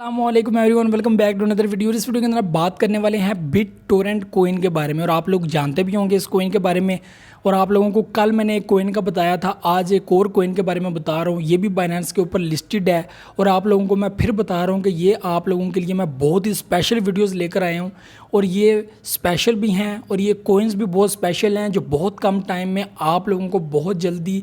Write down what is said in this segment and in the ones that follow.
अस्सलामुअलैकुम everyone, welcome back to another video. इस video के अंदर आप बात करने वाले हैं बिट टोरेंट कोइन के बारे में। और आप लोग जानते भी होंगे इस कोइन के बारे में। और आप लोगों को कल मैंने एक कोइन का बताया था, आज एक और कोइन के बारे में बता रहा हूँ। ये भी बाइनेंस के ऊपर लिस्टेड है और आप लोगों को मैं फिर बता रहा हूँ कि ये आप लोगों के लिए मैं बहुत ही स्पेशल वीडियोज़ लेकर आया हूँ। और ये स्पेशल भी हैं और ये कोइंस भी बहुत स्पेशल हैं जो बहुत कम टाइम में आप लोगों को बहुत जल्दी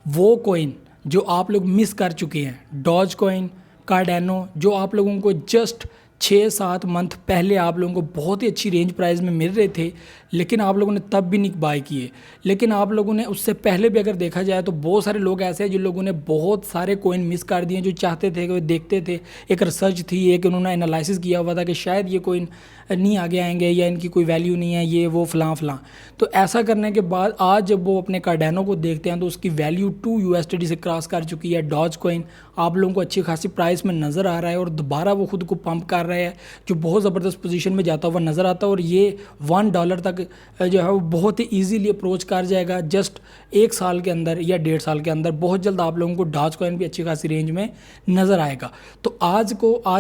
वो कोइन जो आप लोग मिस कर चुके हैं, डॉज कोइन, कार्डेनो, जो आप लोगों को जस्ट 6-7 मंथ पहले आप लोगों को बहुत ही अच्छी रेंज प्राइस में मिल रहे थे, लेकिन आप लोगों ने तब भी नहीं बाय किए। लेकिन आप लोगों ने उससे पहले भी अगर देखा जाए तो बहुत सारे लोग ऐसे हैं जिन लोगों ने बहुत सारे कोइन मिस कर दिए, जो चाहते थे कि वो देखते थे। एक रिसर्च थी, एक उन्होंने एनालिसिस किया हुआ था कि शायद ये कोइन नहीं आगे आएंगे या इनकी कोई वैल्यू नहीं है, ये वो फलां फलां। तो ऐसा करने के बाद आज जब वो अपने कार्डेनो को देखते हैं तो उसकी वैल्यू 2 USD से क्रॉस कर चुकी है। डॉज कोइन आप लोगों को अच्छी खासी प्राइस में नज़र आ रहा है और दोबारा वो खुद को पंप कर रहा है, जो बहुत ज़बरदस्त पोजीशन में जाता हुआ नज़र आता है। और ये $1 तक जो है वो बहुत ही ईजीली अप्रोच कर जाएगा जस्ट 1 साल के अंदर या 1.5 साल के अंदर। बहुत जल्द आप लोगों को डॉज कॉइन भी अच्छी खासी रेंज में नज़र आएगा। तो आज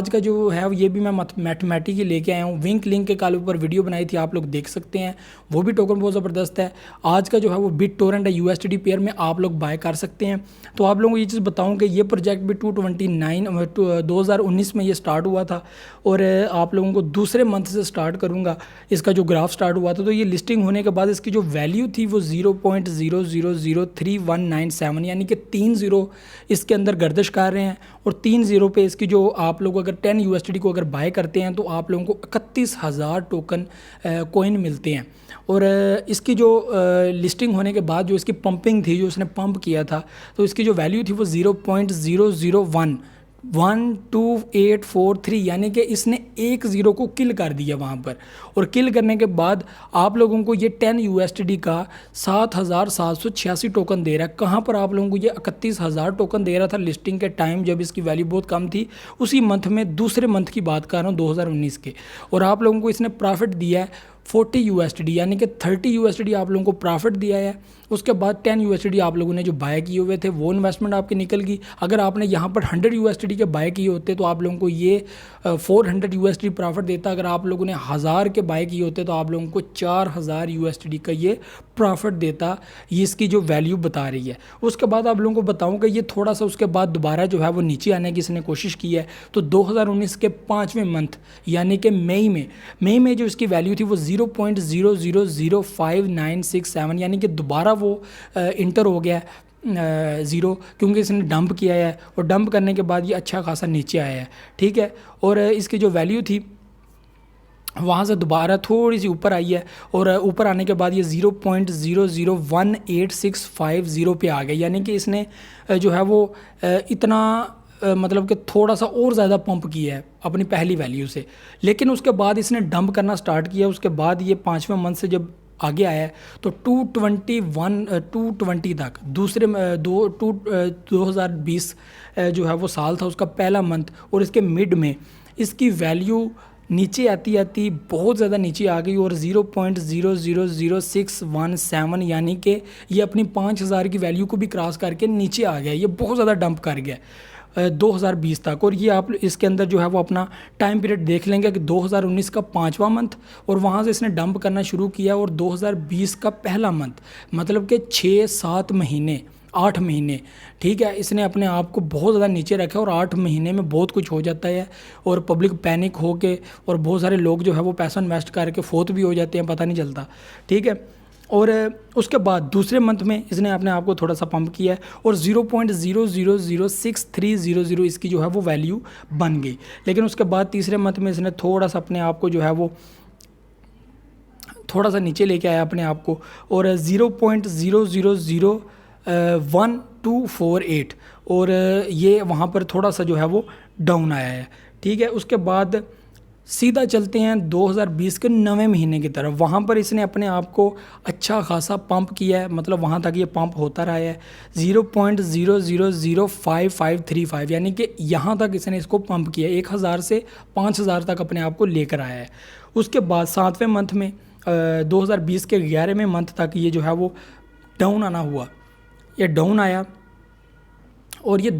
का जो है ये भी मैं मैथमेटिक लेके आया हूँ। विंक लिंक के काल ऊपर वीडियो बनाई थी, आप लोग देख सकते हैं। वो भी टोकन बहुत ज़बरदस्त है। आज का जो है वो बिट टोरेंट है, USD पेयर में आप लोग बाय कर सकते हैं। तो आप लोगों को ये चीज़ बताऊँ कि ये प्रोजेक्ट भी 2019 में ये स्टार्ट हुआ था और आप लोगों को दूसरे मंथ से स्टार्ट करूँगा। इसका जो ग्राफ स्टार्ट हुआ था तो ये लिस्टिंग होने के बाद इसकी जो वैल्यू थी वो 0.000317 यानी कि 3 ज़ीरो इसके अंदर गर्दिश कर रहे हैं। और 3 ज़ीरो पे इसकी जो आप लोग अगर 10 USD को अगर बाय करते हैं तो आप लोगों को 31,000 टोकन कोइन मिलते हैं। और इसकी जो लिस्टिंग होने के बाद जो इसकी पंपिंग थी, जो इसने पंप किया था, तो इसकी जो वैल्यू थी वो 0.00112,843 यानी कि इसने 1 ज़ीरो को किल कर दिया वहाँ पर। और किल करने के बाद आप लोगों को ये 10 USD का 7,786 टोकन दे रहा है। कहाँ पर आप लोगों को ये 31,000 टोकन दे रहा था लिस्टिंग के टाइम जब इसकी वैल्यू बहुत कम थी, उसी मंथ में, दूसरे मंथ की बात कर रहा हूँ 2019 के। और आप लोगों को इसने प्रॉफिट दिया है 40 USD यानी कि 30 USD आप लोगों को प्रॉफिट दिया है। उसके बाद 10 USD आप लोगों ने जो बाय किए हुए थे वो इन्वेस्टमेंट आपकी निकल गई। अगर आपने यहाँ पर 100 USD के बाय किए होते तो आप लोगों को ये 400 USD प्रॉफिट देता। अगर आप लोगों ने 1000 के बाय किए होते तो आप लोगों को 4000 USD का ये प्रॉफिट देता। ये इसकी जो वैल्यू बता रही है। उसके बाद आप लोगों को बताऊँ कि ये थोड़ा सा उसके बाद दोबारा जो है वो नीचे आने की इसने कोशिश की है। तो 2019 के 5वें मंथ यानी कि मई में जो इसकी वैल्यू थी वो 0.000597 यानी कि दोबारा वो इंटर हो गया ज़ीरो, क्योंकि इसने डंप किया है और डंप करने के बाद ये अच्छा खासा नीचे आया है। ठीक है। और इसकी जो वैल्यू थी वहाँ से दोबारा थोड़ी सी ऊपर आई है और ऊपर आने के बाद ये 0.001860 पे आ गया। यानी कि इसने जो है वो इतना मतलब कि थोड़ा सा और ज़्यादा पंप किया है अपनी पहली वैल्यू से। लेकिन उसके बाद इसने डंप करना स्टार्ट किया। उसके बाद ये 5वें मंथ से जब आगे आया है तो 220 तक 2020 जो है वो साल था उसका पहला मंथ। और इसके मिड में इसकी वैल्यू नीचे आती आती बहुत ज़्यादा नीचे आ गई और 0.000617 यानी कि ये अपनी 5000 की वैल्यू को भी क्रॉस करके नीचे आ गया। ये बहुत ज़्यादा डंप कर गया 2020 तक। और ये आप इसके अंदर जो है वो अपना टाइम पीरियड देख लेंगे कि 2019 का 5वां मंथ और वहाँ से इसने डंप करना शुरू किया और 2020 का पहला मंथ, मतलब कि 6-7 महीने, 8 महीने, ठीक है, इसने अपने आप को बहुत ज़्यादा नीचे रखा। और 8 महीने में बहुत कुछ हो जाता है और पब्लिक पैनिक हो के और बहुत सारे लोग जो है वो पैसा इन्वेस्ट करके फोत भी हो जाते हैं, पता नहीं चलता। ठीक है। और उसके बाद दूसरे मंथ में इसने अपने आप को थोड़ा सा पंप किया है और 0.000630 इसकी जो है वो वैल्यू बन गई। लेकिन उसके बाद तीसरे मंथ में इसने थोड़ा सा अपने आप को जो है वो थोड़ा सा नीचे लेके आया अपने आप को और 0.0001,248 और ये वहाँ पर थोड़ा सा जो है वो डाउन आया है। ठीक है। उसके बाद सीधा चलते हैं 2020 के 9वें महीने की तरफ। वहाँ पर इसने अपने आप को अच्छा खासा पंप किया है, मतलब वहाँ तक ये पंप होता रहा है 0.000535 यानी कि यहाँ तक इसने इसको पंप किया, 1000 से 5000 तक अपने आप को लेकर आया है। उसके बाद 7वें मंथ में 2020 के 11वें मंथ तक ये जो है वो डाउन आना हुआ, ये डाउन आया और ये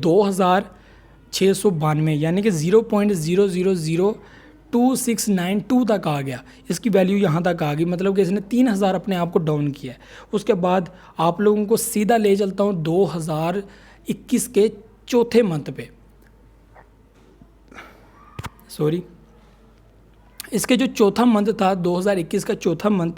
692 यानी कि 0.000269 तक आ गया, इसकी वैल्यू यहाँ तक आ गई, मतलब कि इसने 3000 अपने आप को डाउन किया है। उसके बाद आप लोगों को सीधा ले चलता हूँ 2021 के चौथे मंथ पे, सॉरी इसके जो चौथा मंथ था 2021 का चौथा मंथ,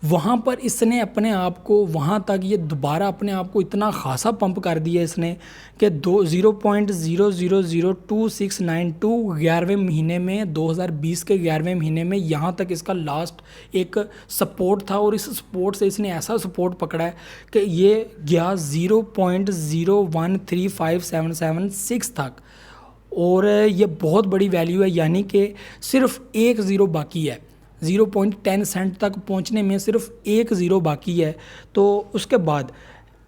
वहाँ पर इसने अपने आप को वहाँ तक ये दोबारा अपने आप को इतना खासा पंप कर दिया इसने कि 0.000269 11वें महीने में 2020 के 11वें महीने में यहाँ तक इसका लास्ट एक सपोर्ट था, और इस सपोर्ट से इसने ऐसा सपोर्ट पकड़ा है कि ये गया 0.013577 तक, और ये बहुत बड़ी वैल्यू है, यानी कि सिर्फ एक ज़ीरो बाकी है, 0.10 सेंट तक पहुंचने में सिर्फ एक ज़ीरो बाकी है। तो उसके बाद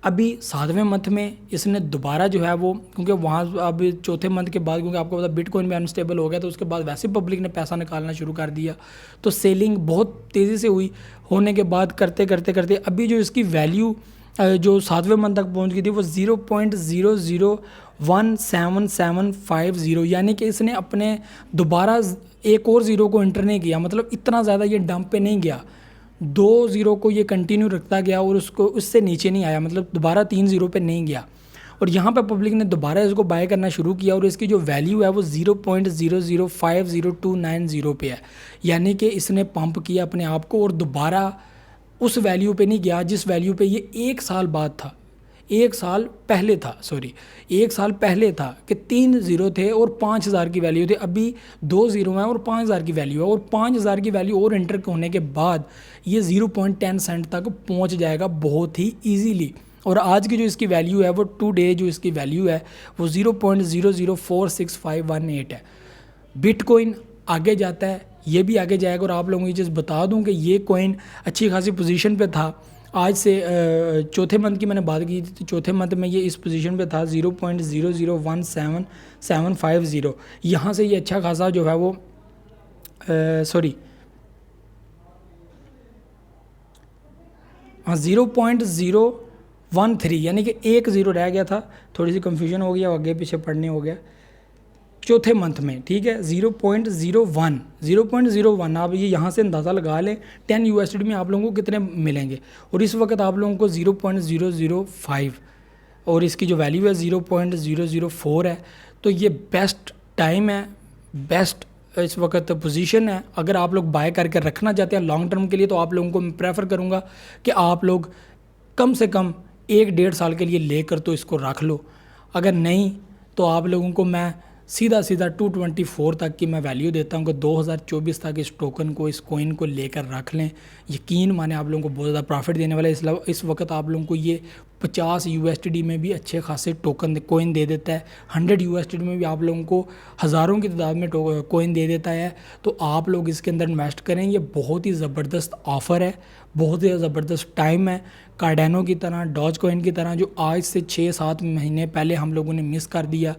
अभी 7वें मंथ में इसने दोबारा जो है वो, क्योंकि वहाँ अब चौथे मंथ के बाद, क्योंकि आपको पता बिटकॉइन में अनस्टेबल हो गया, तो उसके बाद वैसे पब्लिक ने पैसा निकालना शुरू कर दिया, तो सेलिंग बहुत तेज़ी से हुई। होने के बाद करते करते करते अभी जो इसकी वैल्यू जो 7वें मंथ तक पहुंच गई थी वो 0.001750, यानी कि इसने अपने दोबारा एक और ज़ीरो को एंटर नहीं किया, मतलब इतना ज़्यादा ये डंप पे नहीं गया, 2 ज़ीरो को ये कंटिन्यू रखता गया और उसको उससे नीचे नहीं आया, मतलब दोबारा 3 ज़ीरो पे नहीं गया। और यहाँ पे पब्लिक ने दोबारा इसको बाय करना शुरू किया, और इसकी जो वैल्यू है वो 0.005029 पे है, यानी कि इसने पंप किया अपने आप को और दोबारा उस वैल्यू पे नहीं गया जिस वैल्यू पे ये एक साल बाद था, एक साल पहले था कि 3 ज़ीरो थे और 5000 की वैल्यू थी। अभी 2 ज़ीरो हैं और 5000 की वैल्यू है, और 5000 की वैल्यू और एंटर होने के बाद ये 0.10 सेंट तक पहुंच जाएगा बहुत ही ईजीली। और आज की जो इसकी वैल्यू है वो टुडे जो इसकी वैल्यू है वो 0.004651 है। बिटकॉइन आगे जाता है, ये भी आगे जाएगा, और आप लोगों को ये चीज़ बता दूं कि ये कॉइन अच्छी खासी पोजीशन पे था। आज से चौथे मंथ की मैंने बात की थी, तो चौथे मंथ में ये इस पोजीशन पे था 0.001750, यहाँ से ये अच्छा खासा जो है वो सॉरी हाँ 0.013, यानी कि एक ज़ीरो रह गया था, थोड़ी सी कंफ्यूजन हो गया, आगे पीछे पढ़ने हो गया चौथे मंथ में, ठीक है। 0.01 आप ये यहाँ से अंदाज़ा लगा लें 10 USD में आप लोगों को कितने मिलेंगे, और इस वक्त आप लोगों को 0.005 और इसकी जो वैल्यू है 0.004 है। तो ये बेस्ट टाइम है, बेस्ट इस वक्त पोजीशन है। अगर आप लोग बाय करके रखना चाहते हैं लॉन्ग टर्म के लिए, तो आप लोगों को मैं प्रेफर करूँगा कि आप लोग कम से कम 1-1.5 साल के लिए लेकर तो इसको रख लो। अगर नहीं तो आप लोगों को मैं सीधा 224 तक की मैं वैल्यू देता हूँ कि 2024 तक इस टोकन को, इस कॉइन को लेकर रख लें। यकीन माने आप लोगों को बहुत ज़्यादा प्रॉफिट देने वाला है। इस वक्त आप लोगों को ये 50 USD में भी अच्छे खासे टोकन कॉइन दे देता है, 100 USD में भी आप लोगों को हज़ारों की तादाद में कॉइन दे देता है। तो आप लोग इसके अंदर इन्वेस्ट करें, ये बहुत ही ज़बरदस्त ऑफ़र है, बहुत ही ज़बरदस्त टाइम है। कार्डेनो की तरह, डॉज कॉइन की तरह, जो आज से 6-7 महीने पहले हम लोगों ने मिस कर दिया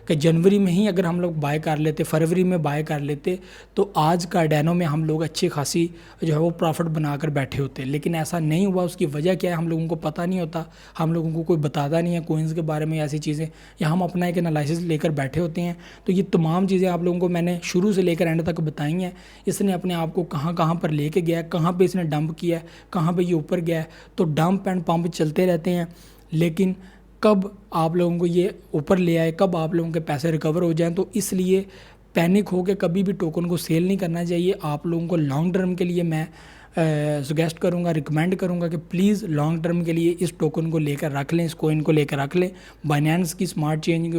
कि जनवरी में ही अगर हम लोग बाय कर लेते, फरवरी में बाय कर लेते, तो आज कार्डेनो में हम लोग अच्छी खासी जो है वो प्रॉफिट बनाकर बैठे होते। लेकिन ऐसा नहीं हुआ। उसकी वजह क्या है हम लोगों को पता नहीं होता, हम लोगों को कोई बताता नहीं है कोइंस के बारे में, ऐसी चीज़ें, या हम अपना एक एनालिसिस लेकर बैठे होते हैं। तो ये तमाम चीज़ें आप लोगों को मैंने शुरू से लेकर एंड तक बताई हैं। इसने अपने आप को कहाँ कहाँ पर लेके गया है, कहाँ पे इसने डंप किया है, कहाँ पे ये ऊपर गया है। तो डंप एंड पंप चलते रहते हैं, लेकिन कब आप लोगों को ये ऊपर ले आए, कब आप लोगों के पैसे रिकवर हो जाएं, तो इसलिए पैनिक हो के कभी भी टोकन को सेल नहीं करना चाहिए। आप लोगों को लॉन्ग टर्म के लिए मैं सजेस्ट करूंगा, रिकमेंड करूंगा कि प्लीज़ लॉन्ग टर्म के लिए इस टोकन को लेकर रख लें, इस कॉइन को लेकर रख लें। बाइनेंस की स्मार्ट चेंज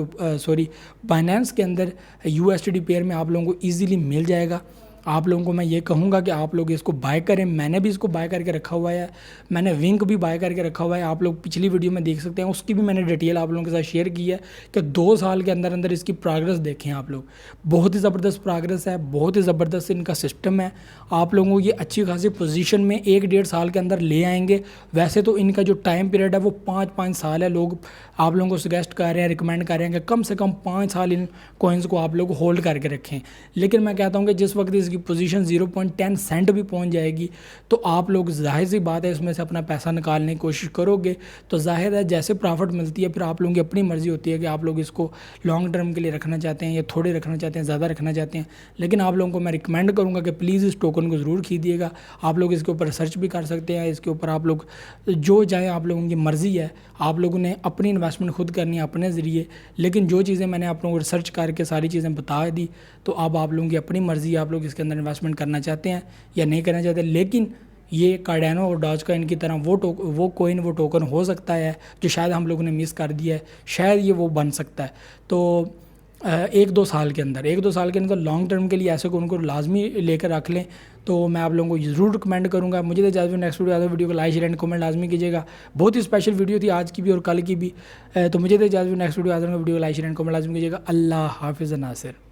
बाइनेंस के अंदर USD पेयर में आप लोगों को ईजिली मिल जाएगा। आप लोगों को मैं ये कहूँगा कि आप लोग इसको बाय करें। मैंने भी इसको बाय करके रखा हुआ है, मैंने विंक भी बाय करके रखा हुआ है। आप लोग पिछली वीडियो में देख सकते हैं, उसकी भी मैंने डिटेल आप लोगों के साथ शेयर की है कि 2 साल के अंदर अंदर इसकी प्रोग्रेस देखें आप लोग। बहुत ही ज़बरदस्त प्रोग्रेस है, बहुत ही ज़बरदस्त इनका सिस्टम है। आप लोगों को ये अच्छी खासी पोजीशन में 1-1.5 साल के अंदर ले आएंगे। वैसे तो इनका जो टाइम पीरियड है वो 5-5 साल है। लोग आप लोगों को सजेस्ट कर रहे हैं, रिकमेंड कर रहे हैं कि कम से कम 5 साल इन कॉइन्स को आप लोग होल्ड करके रखें। लेकिन मैं कहता हूँ कि जिस वक्त इसकी इसकी पोजीशन 0.10 सेंट भी पहुंच जाएगी तो आप लोग जाहिर सी बात है इसमें से अपना पैसा निकालने की कोशिश करोगे तो जाहिर है जैसे प्रॉफिट मिलती है फिर आप लोगों की अपनी मर्ज़ी होती है कि आप लोग इसको लॉन्ग टर्म के लिए रखना चाहते हैं या थोड़े रखना चाहते हैं, ज़्यादा रखना चाहते हैं। लेकिन आप लोगों को मैं रिकमेंड करूँगा कि प्लीज़ इस टोकन को ज़रूर खरीदिएगा। आप लोग इसके ऊपर सर्च भी कर सकते हैं, इसके ऊपर आप लोग जो चाहें, आप लोगों की मर्ज़ी है। आप लोगों ने अपनी इन्वेस्टमेंट खुद करनी है अपने ज़रिए, लेकिन जो चीज़ें मैंने आप लोगों को रिसर्च करके सारी चीज़ें बता दी तो अब आप लोगों की अपनी मर्ज़ी है, आप लोग इसके अंदर इन्वेस्टमेंट करना चाहते हैं या नहीं करना चाहते। लेकिन ये कार्डानो और डॉज कॉइन की तरह वो कोइन वो टोकन हो सकता है जो शायद हम लोगों ने मिस कर दिया है, शायद ये वो बन सकता है। तो 1-2 साल के अंदर लॉन्ग टर्म के लिए ऐसे को उनको लाजमी लेकर रख लें तो मैं आप लोगों को ज़रूर रिकमेंड करूँगा। मुझे तो इजाज़त, नेक्स्ट वीडियो को लाइक शेयर एंड कमेंट लाजमी कीजिएगा। बहुत ही स्पेशल वीडियो थी आज की भी और कल की भी, तो मुझे तो इजाज़त, नेक्स्ट वीडियो को लाइक शेयर एंड कमेंट लाजमी कीजिएगा। अल्लाह हाफिज़ नासिर।